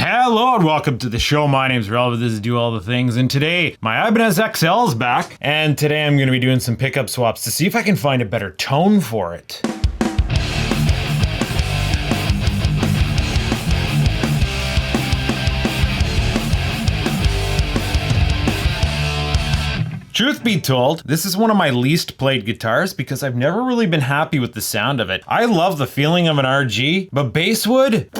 Hello and welcome to the show. My name's Relevant. This is Do All the Things, and today my Ibanez XL is back, and today I'm going to be doing some pickup swaps to see if I can find a better tone for it. Truth be told, this is one of my least played guitars because I've never really been happy with the sound of it. I love the feeling of an RG, but basswood?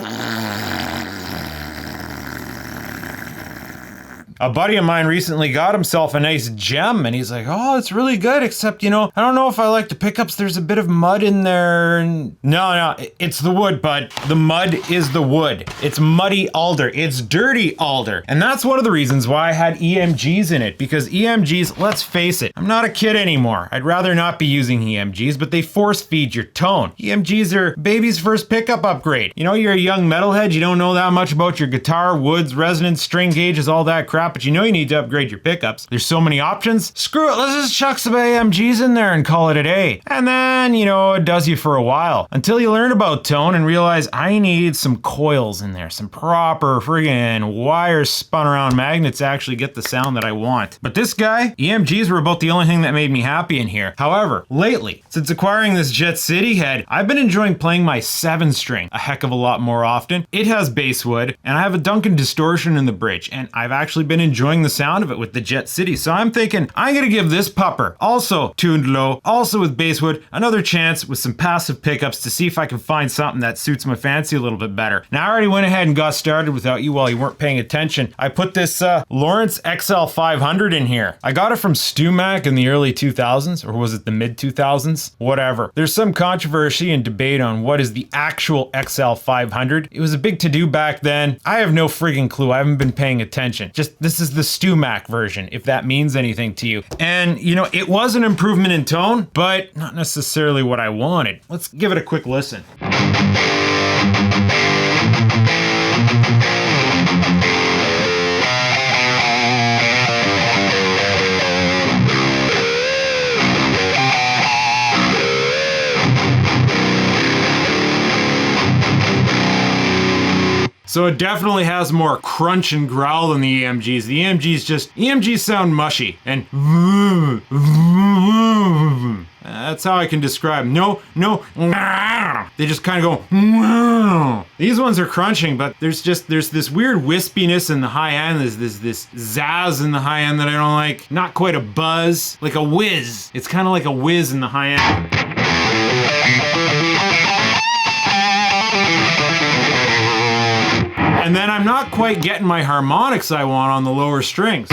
A buddy of mine recently got himself a nice gem and he's like, oh, it's really good, except, I don't know if I like the pickups. There's a bit of mud in there. No, it's the wood, bud. The mud is the wood. It's muddy alder. It's dirty alder. And that's one of the reasons why I had EMGs in it, because EMGs, let's face it, I'm not a kid anymore. I'd rather not be using EMGs, but they force feed your tone. EMGs are baby's first pickup upgrade. You're a young metalhead. You don't know that much about your guitar, woods, resonance, string gauges, all that crap. But you need to upgrade your pickups. There's so many options. Screw it, let's just chuck some AMGs in there and call it a day. And then, it does you for a while. Until you learn about tone and realize I need some coils in there. Some proper friggin' wires spun around magnets to actually get the sound that I want. But this guy, EMGs were about the only thing that made me happy in here. However, lately, since acquiring this Jet City head, I've been enjoying playing my 7-string a heck of a lot more often. It has basswood, and I have a Duncan distortion in the bridge, and I've actually been enjoying the sound of it with the Jet City. So I'm thinking I'm gonna give this pupper, also tuned low, also with basswood, another chance with some passive pickups to see if I can find something that suits my fancy a little bit better. Now I already went ahead and got started without you while you weren't paying attention. I put this Lawrence XL500 in here. I got it from StewMac in the early 2000s, or was it the mid 2000s? Whatever. There's some controversy and debate on what is the actual XL500. It was a big to-do back then. I have no friggin' clue. I haven't been paying attention. This is the StewMac version, if that means anything to you. And, it was an improvement in tone, but not necessarily what I wanted. Let's give it a quick listen. So it definitely has more crunch and growl than the EMGs. The EMGs sound mushy and that's how I can describe. No, they just kind of go. These ones are crunching, but there's this weird wispiness in the high end. There's this zazz in the high end that I don't like. Not quite a buzz, like a whiz. It's kind of like a whiz in the high end. And then I'm not quite getting my harmonics I want on the lower strings.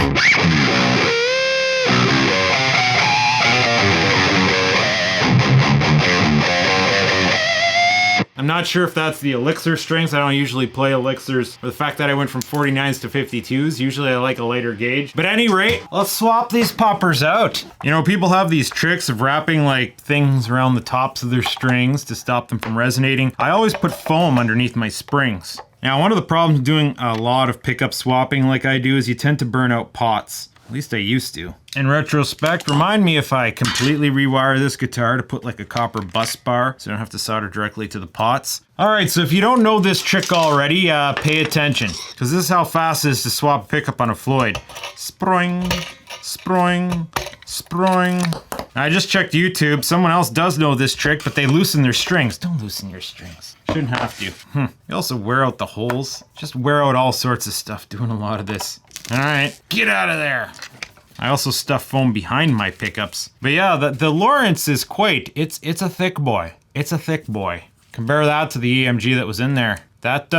I'm not sure if that's the elixir strings. I don't usually play elixirs. Or the fact that I went from 49s to 52s. Usually I like a lighter gauge. But at any rate, let's swap these poppers out. People have these tricks of wrapping like things around the tops of their strings to stop them from resonating. I always put foam underneath my springs. Now, one of the problems doing a lot of pickup swapping like I do is you tend to burn out pots. At least I used to. In retrospect, remind me if I completely rewire this guitar to put like a copper bus bar so I don't have to solder directly to the pots. Alright, so if you don't know this trick already, pay attention. Because this is how fast it is to swap a pickup on a Floyd. Sproing, sproing, sproing. I just checked YouTube. Someone else does know this trick, but they loosen their strings. Don't loosen your strings. Shouldn't have to. You also wear out the holes. Just wear out all sorts of stuff doing a lot of this. Alright, get out of there. I also stuff foam behind my pickups. But yeah, the Lawrence is it's a thick boy. It's a thick boy. Compare that to the EMG that was in there. That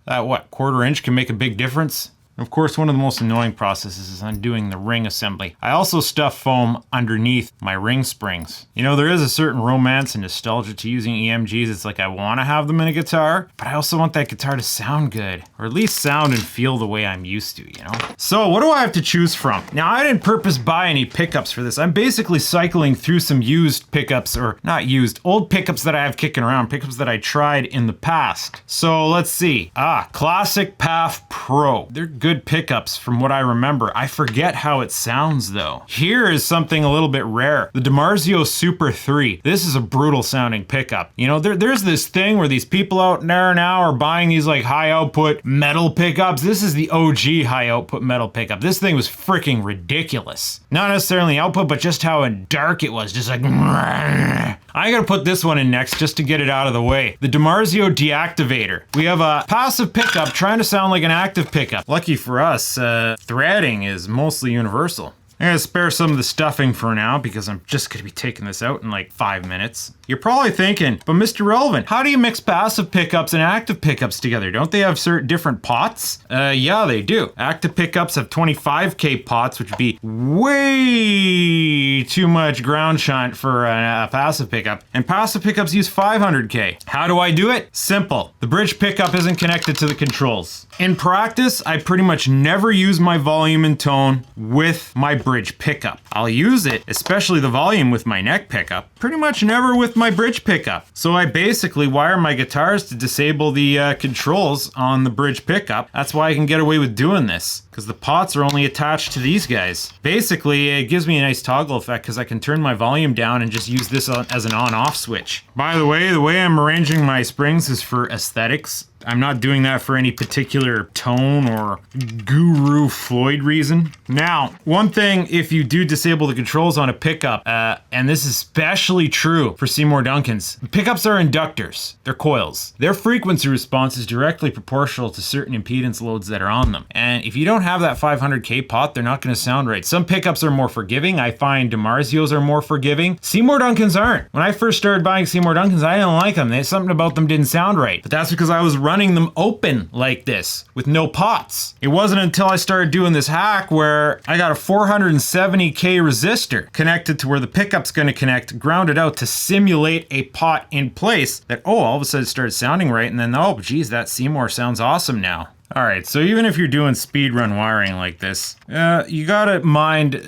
what, 1/4 inch can make a big difference? Of course, one of the most annoying processes is undoing the ring assembly. I also stuff foam underneath my ring springs. There is a certain romance and nostalgia to using EMGs. It's like I want to have them in a guitar, but I also want that guitar to sound good, or at least sound and feel the way I'm used to, So what do I have to choose from? Now, I didn't purpose buy any pickups for this. I'm basically cycling through some used pickups, or not used, old pickups that I have kicking around, pickups that I tried in the past. So let's see. Classic Paf Pro. They're good good pickups from what I remember. I forget how it sounds though. Here is something a little bit rare. The Dimarzios Super 3. This is a brutal sounding pickup. You know, there's this thing where these people out there now are buying these like high output metal pickups. This is the OG high output metal pickup. This thing was freaking ridiculous. Not necessarily output, but just how dark it was. Just like, I gotta put this one in next just to get it out of the way. The Dimarzio D-Activator. We have a passive pickup trying to sound like an active pickup. Lucky for us, threading is mostly universal. I'm gonna spare some of the stuffing for now because I'm just gonna be taking this out in like 5 minutes. You're probably thinking, but Mr. Relevant, how do you mix passive pickups and active pickups together? Don't they have certain different pots? Yeah, they do. Active pickups have 25K pots, which would be way too much ground shunt for a passive pickup. And passive pickups use 500K. How do I do it? Simple. The bridge pickup isn't connected to the controls. In practice, I pretty much never use my volume and tone with my bridge pickup. I'll use it, especially the volume with my neck pickup, pretty much never with my bridge pickup. So I basically wire my guitars to disable the controls on the bridge pickup. That's why I can get away with doing this, because the pots are only attached to these guys. Basically, it gives me a nice toggle effect because I can turn my volume down and just use this as an on-off switch. By the way I'm arranging my springs is for aesthetics. I'm not doing that for any particular tone or guru Floyd reason. Now, one thing, if you do disable the controls on a pickup, and this is especially true for Seymour Duncans, pickups are inductors. They're coils. Their frequency response is directly proportional to certain impedance loads that are on them. And if you don't have that 500K pot, they're not going to sound right. Some pickups are more forgiving. I find Dimarzios are more forgiving. Seymour Duncans aren't. When I first started buying Seymour Duncans, I didn't like them. Something about them didn't sound right. But that's because I was running them open like this with no pots. It wasn't until I started doing this hack where I got a 470K resistor connected to where the pickup's going to connect, grounded out to simulate a pot in place that, all of a sudden it started sounding right. And then, oh, geez, that Seymour sounds awesome now. All right, so even if you're doing speed run wiring like this, you gotta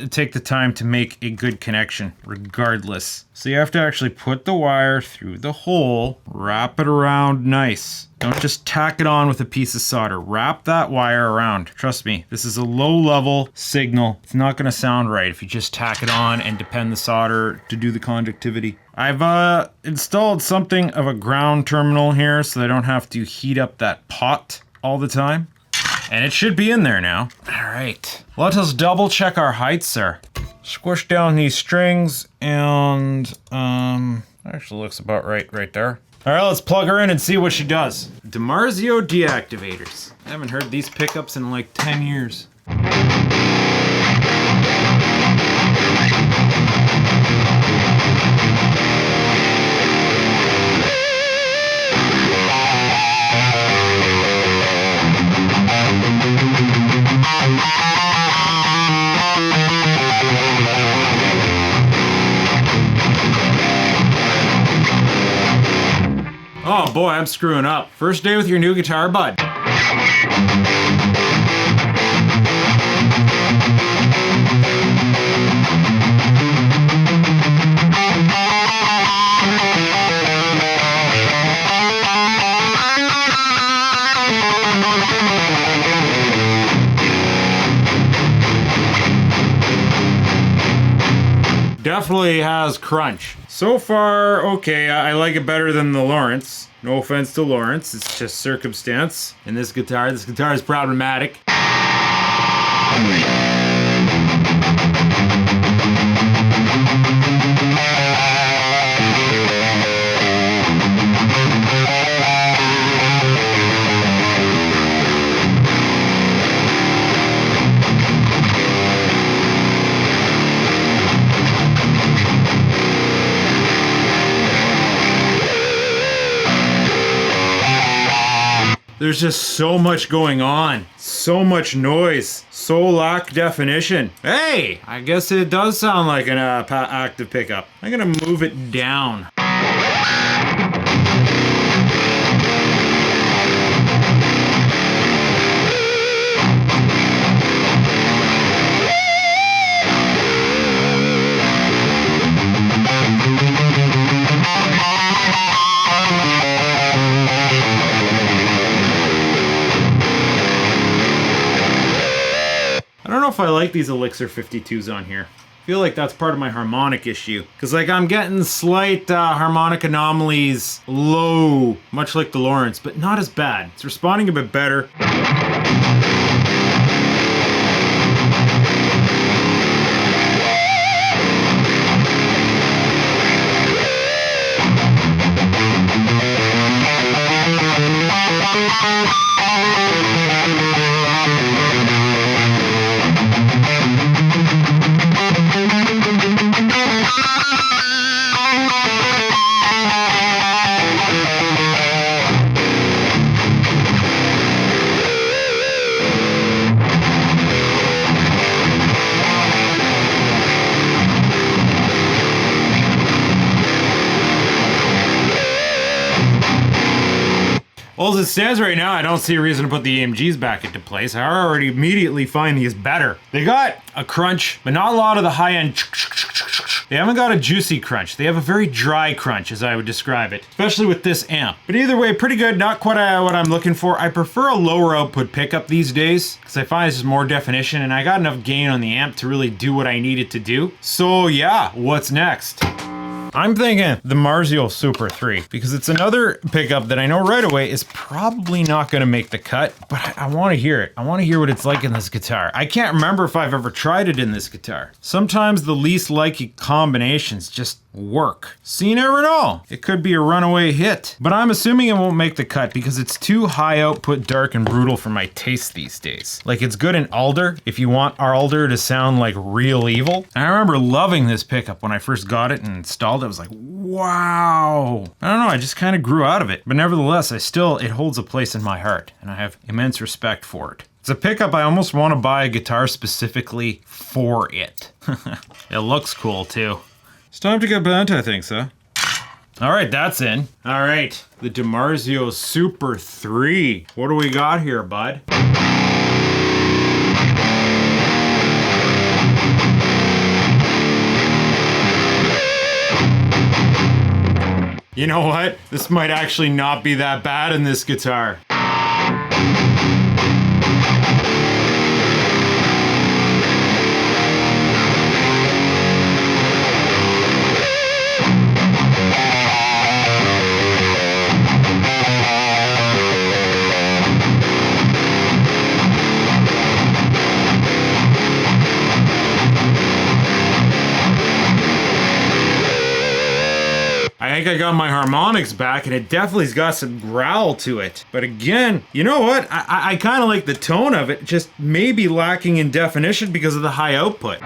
take the time to make a good connection regardless. So you have to actually put the wire through the hole, wrap it around nice. Don't just tack it on with a piece of solder. Wrap that wire around. Trust me, this is a low level signal. It's not gonna sound right if you just tack it on and depend the solder to do the conductivity. I've installed something of a ground terminal here so I don't have to heat up that pot all the time. And it should be in there now. All right, let us double check our heights, sir. Squish down these strings and actually looks about right there. All right, let's plug her in and see what she does. Dimarzio deactivators. I haven't heard these pickups in like 10 years. Oh boy, I'm screwing up. First day with your new guitar, bud. Definitely has crunch. So far, okay, I like it better than the Lawrence. No offense to Lawrence, it's just circumstance. And this guitar is problematic. There's just so much going on. So much noise. So lack definition. Hey, I guess it does sound like an active pickup. I'm gonna move it down. if I like these Elixir 52s on here. I feel like that's part of my harmonic issue. Because like I'm getting slight harmonic anomalies low, much like the Lawrence, but not as bad. It's responding a bit better. Well, as it stands right now, I don't see a reason to put the EMGs back into place. I already immediately find these better. They got a crunch, but not a lot of the high-end. They haven't got a juicy crunch. They have a very dry crunch, as I would describe it, especially with this amp. But either way, pretty good. Not quite what I'm looking for. I prefer a lower output pickup these days because I find there's more definition, and I got enough gain on the amp to really do what I need it to do. So yeah, what's next? I'm thinking the Dimarzios Super 3 because it's another pickup that I know right away is probably not going to make the cut, but I want to hear it. I want to hear what it's like in this guitar. I can't remember if I've ever tried it in this guitar. Sometimes the least likely combinations just work. So you never know. It could be a runaway hit. But I'm assuming it won't make the cut because it's too high output, dark, and brutal for my taste these days. Like it's good in Alder if you want our Alder to sound like real evil. And I remember loving this pickup when I first got it and installed it. I was like, wow. I don't know, I just kind of grew out of it. But nevertheless, it holds a place in my heart and I have immense respect for it. It's a pickup I almost want to buy a guitar specifically for it. It looks cool too. It's time to get bent, I think so. All right, that's in. All right, the Dimarzios Super 3. What do we got here, bud? You know what? This might actually not be that bad in this guitar. I think I got my harmonics back and it definitely's got some growl to it. But again, you know what? I kind of like the tone of it, just maybe lacking in definition because of the high output.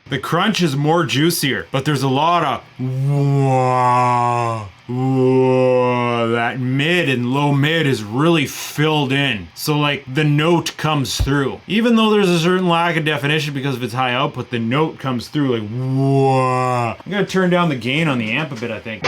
The crunch is more juicier, but there's a lot of whoa, whoa. That mid and low mid is really filled in. So like the note comes through. Even though there's a certain lack of definition because of its high output, the note comes through like whoa. I'm gonna turn down the gain on the amp a bit, I think.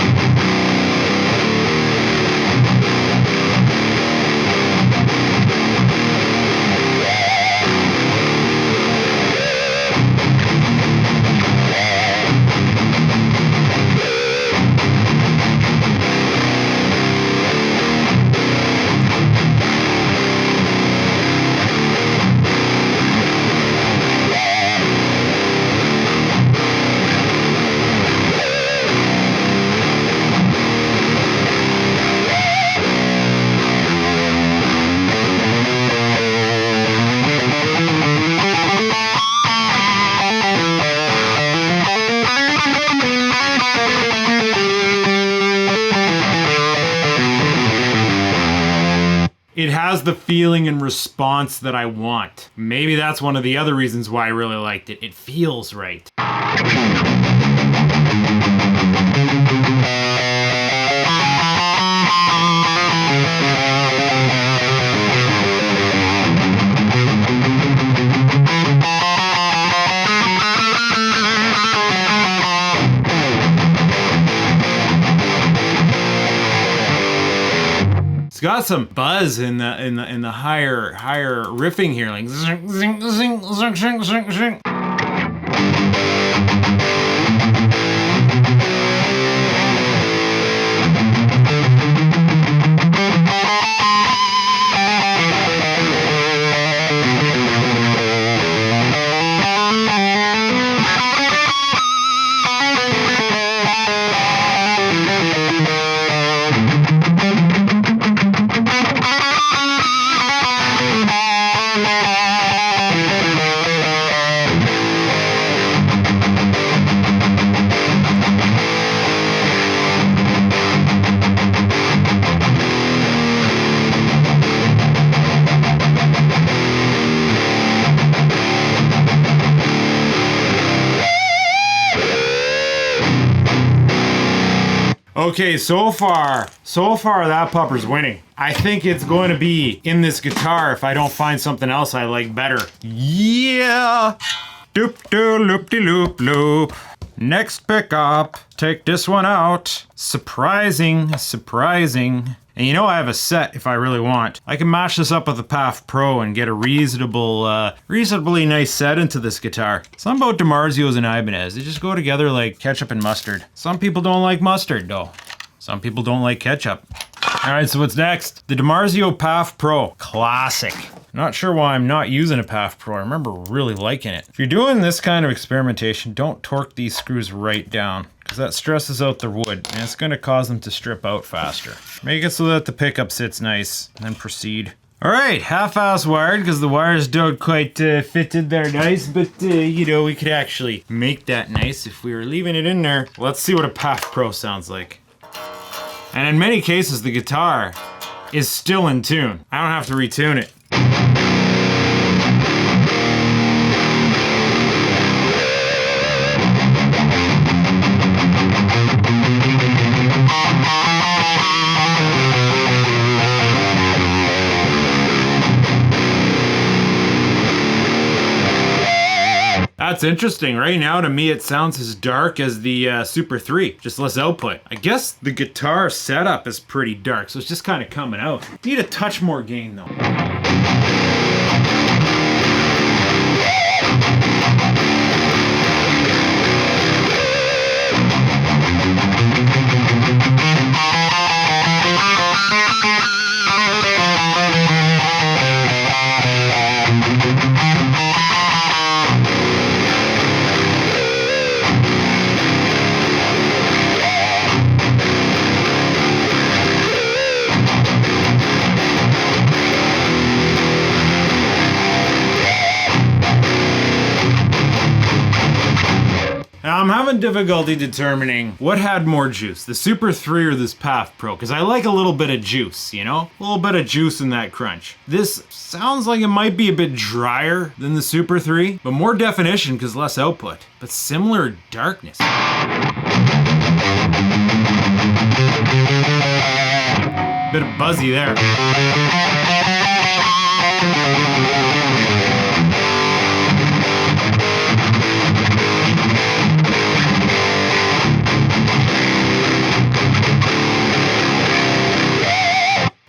It has the feeling and response that I want. Maybe that's one of the other reasons why I really liked it. It feels right. got some buzz in the higher riffing here, like zing zing zing zing zing zing zing. Okay, so far that pupper's winning. I think it's going to be in this guitar if I don't find something else I like better. Yeah! Doop-doo-loop-de-loop-loop. Next pickup. Take this one out. Surprising. And you know I have a set if I really want. I can mash this up with the Paf Pro and get a reasonably nice set into this guitar. Something about Dimarzios and Ibanez. They just go together like ketchup and mustard. Some people don't like mustard though. Some people don't like ketchup. All right, so what's next? The Dimarzio Paf Pro. Classic. Not sure why I'm not using a Paf Pro. I remember really liking it. If you're doing this kind of experimentation, don't torque these screws right down, because that stresses out the wood and it's going to cause them to strip out faster. Make it so that the pickup sits nice, and then proceed. All right, half-ass wired because the wires don't quite fit in there nice, but you know, we could actually make that nice if we were leaving it in there. Let's see what a Paf Pro sounds like. And in many cases, the guitar is still in tune. I don't have to retune it. That's interesting. Right now, to me, it sounds as dark as the Super 3, just less output. I guess the guitar setup is pretty dark, so it's just kind of coming out. Need a touch more gain, though. Now, I'm having difficulty determining what had more juice, the Super 3 or this Paf Pro, because I like a little bit of juice, you know? A little bit of juice in that crunch. This sounds like it might be a bit drier than the Super 3, but more definition because less output, but similar darkness. Bit of buzzy there.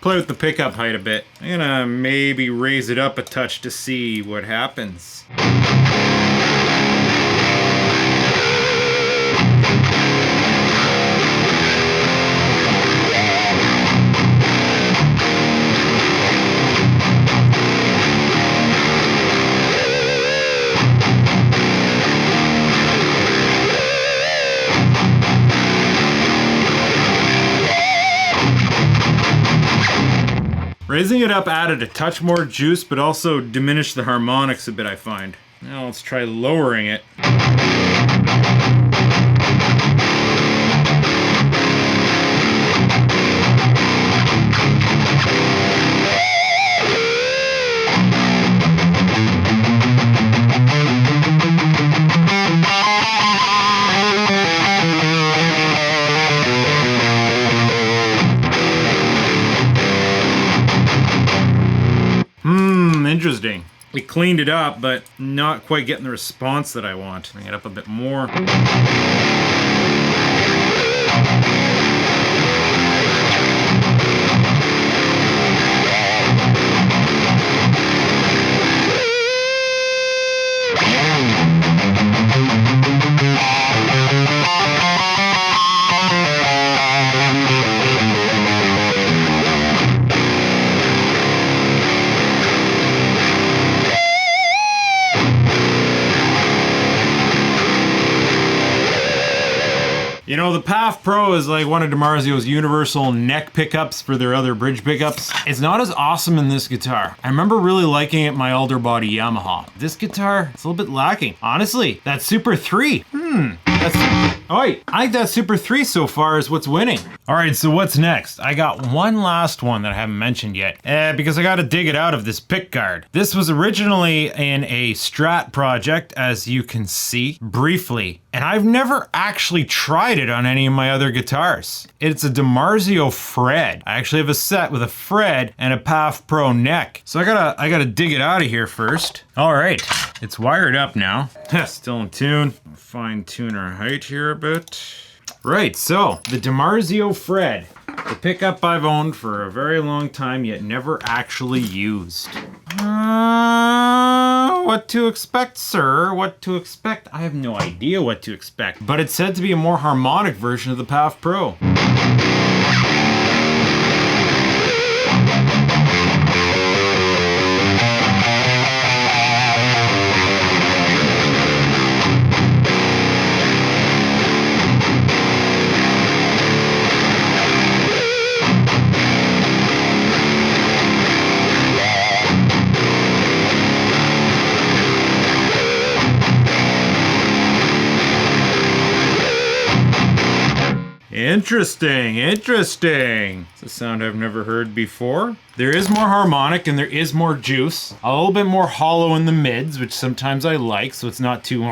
Play with the pickup height a bit. I'm gonna maybe raise it up a touch to see what happens. Raising it up added a touch more juice, but also diminished the harmonics a bit, I find. Now let's try lowering it. Interesting. We cleaned it up, but not quite getting the response that I want. Bring it up a bit more. Now the Paf Pro is like one of Dimarzios' universal neck pickups for their other bridge pickups. It's not as awesome in this guitar. I remember really liking it in my Elder Body Yamaha. This guitar, it's a little bit lacking. Honestly, that Super 3, oh wait, I think that Super 3 so far is what's winning. All right, so what's next? I got one last one that I haven't mentioned yet, because I gotta dig it out of this pick guard. This was originally in a Strat project, as you can see, briefly, and I've never actually tried it on any of my other guitars. It's a Dimarzio Fred. I actually have a set with a Fred and a Paf Pro neck. So I gotta dig it out of here first. All right, it's wired up now. Still in tune. Fine tune our height here a bit. Right, so the Dimarzio Fred. The pickup I've owned for a very long time, yet never actually used. What to expect, sir? What to expect? I have no idea what to expect, but it's said to be a more harmonic version of the Paf Pro. Interesting, interesting. It's a sound I've never heard before. There is more harmonic and there is more juice. A little bit more hollow in the mids, which sometimes I like, so it's not too...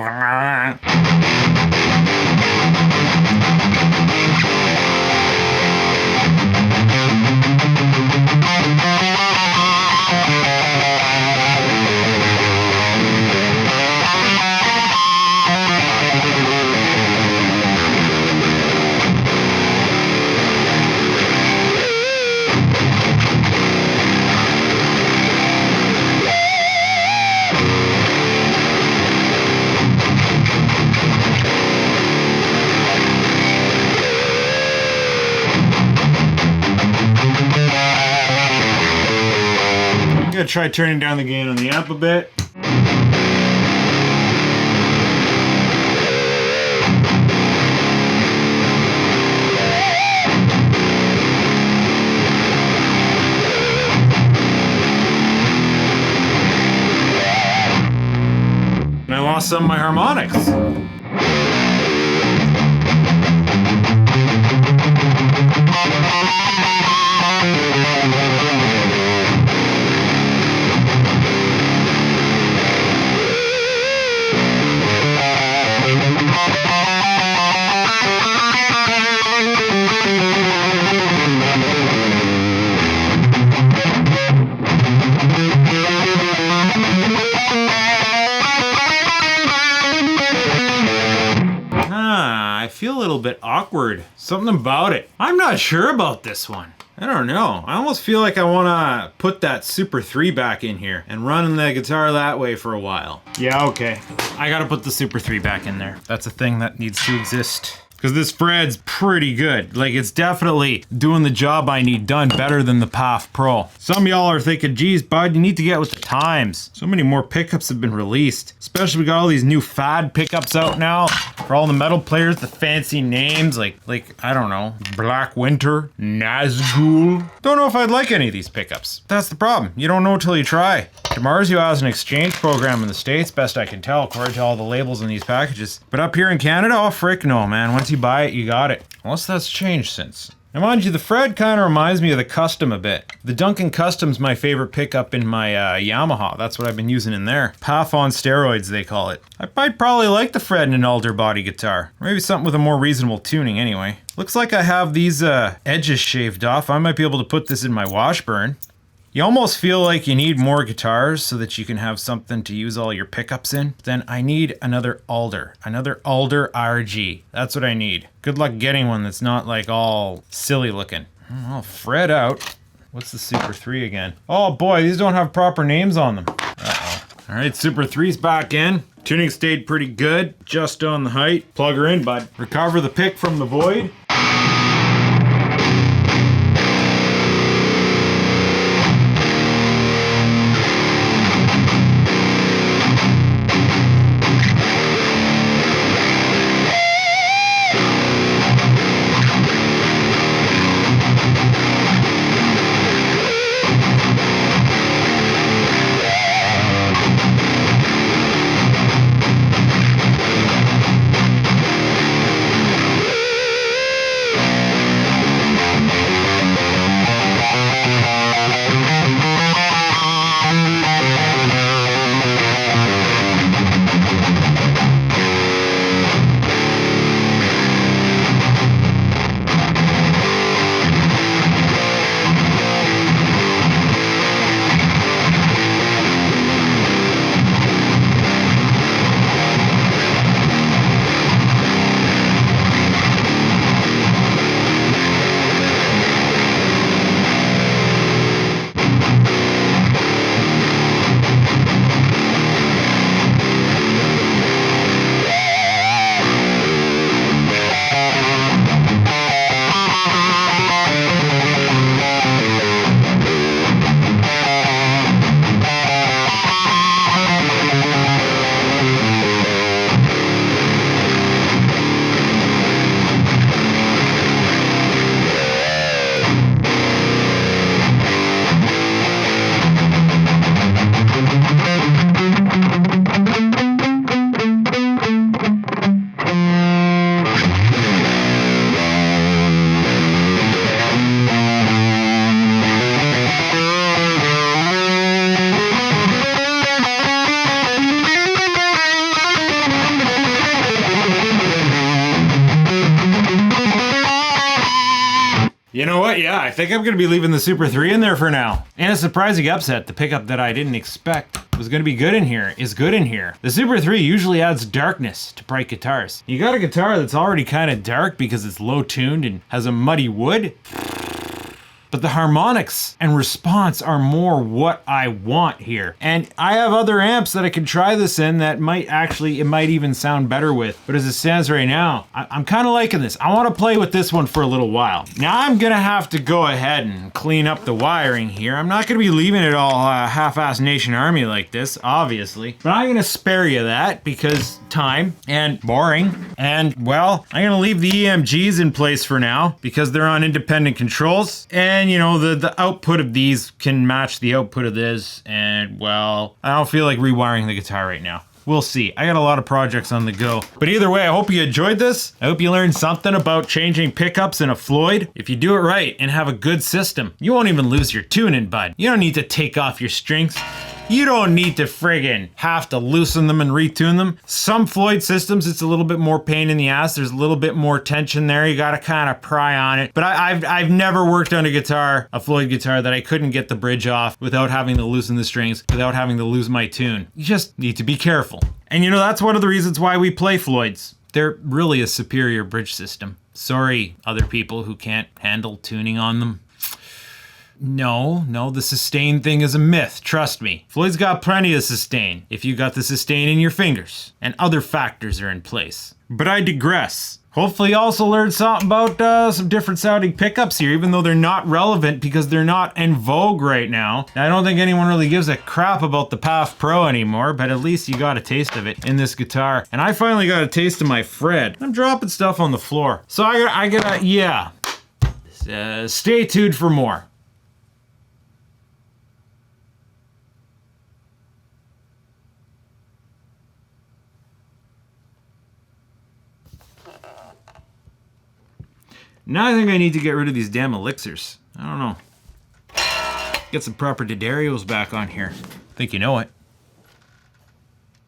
I'm gonna try turning down the gain on the amp a bit. And I lost some of my harmonics. I feel a little bit awkward. Something about it. I'm not sure about this one. I don't know. I almost feel like I want to put that Super 3 back in here and run the guitar that way for a while. Yeah, okay. I gotta put the Super 3 back in there. That's a thing that needs to exist. Because this Fred's pretty good. Like, it's definitely doing the job I need done better than the Paf Pro. Some of y'all are thinking, geez, bud, you need to get with the times. So many more pickups have been released. Especially we got all these new fad pickups out now. For all the metal players, the fancy names, like I don't know, Black Winter, Nazgul. Don't know if I'd like any of these pickups. That's the problem. You don't know until you try. Dimarzio has an exchange program in the States, best I can tell, according to all the labels in these packages. But up here in Canada, oh frick no, man. Once you buy it, you got it. Unless that's changed since. Now mind you, the Fred kind of reminds me of the Custom a bit. The Duncan Custom's my favorite pickup in my Yamaha. That's what I've been using in there. Paf on steroids, they call it. I might probably like the Fred in an alder body guitar. Maybe something with a more reasonable tuning anyway. Looks like I have these edges shaved off. I might be able to put this in my Washburn. You almost feel like you need more guitars so that you can have something to use all your pickups in. Then I need another Alder RG. That's what I need. Good luck getting one that's not like all silly looking. I'll Fred out. What's the Super 3 again? Oh boy, these don't have proper names on them. Uh-oh. All right, Super 3's back in. Tuning stayed pretty good, just on the height. Plug her in, bud. Recover the pick from the void. Yeah, I think I'm gonna be leaving the Super 3 in there for now. And a surprising upset, the pickup that I didn't expect was gonna be good in here is good in here. The Super 3 usually adds darkness to bright guitars. You got a guitar that's already kind of dark because it's low tuned and has a muddy wood. But the harmonics and response are more what I want here. And I have other amps that I could try this in that might actually, it might even sound better with. But as it stands right now, I'm kind of liking this. I want to play with this one for a little while. Now I'm going to have to go ahead and clean up the wiring here. I'm not going to be leaving it all half-ass Nation Army like this, obviously. But I'm going to spare you that because time and boring. And well, I'm going to leave the EMGs in place for now because they're on independent controls. And you know, the output of these can match the output of this, and well, I don't feel like rewiring the guitar right now. We'll see. I got a lot of projects on the go. But either way, I hope you enjoyed this. I hope you learned something about changing pickups in a Floyd. If you do it right and have a good system, you won't even lose your tuning, bud. You don't need to take off your strings. You don't need to friggin' have to loosen them and retune them. Some Floyd systems, it's a little bit more pain in the ass. There's a little bit more tension there. You gotta kind of pry on it. But I've never worked on a guitar, a Floyd guitar, that I couldn't get the bridge off without having to loosen the strings, without having to lose my tune. You just need to be careful. And you know, that's one of the reasons why we play Floyds. They're really a superior bridge system. Sorry, other people who can't handle tuning on them. No, the sustain thing is a myth, trust me. Floyd's got plenty of sustain if you got the sustain in your fingers, and other factors are in place. But I digress. Hopefully you also learned something about some different sounding pickups here, even though they're not relevant because they're not in vogue right now. I don't think anyone really gives a crap about the Paf Pro anymore, but at least you got a taste of it in this guitar. And I finally got a taste of my Fred. I'm dropping stuff on the floor. So I gotta, yeah. Stay tuned for more. Now I think I need to get rid of these damn elixirs. I don't know. Get some proper D'Addario back on here. Think you know it.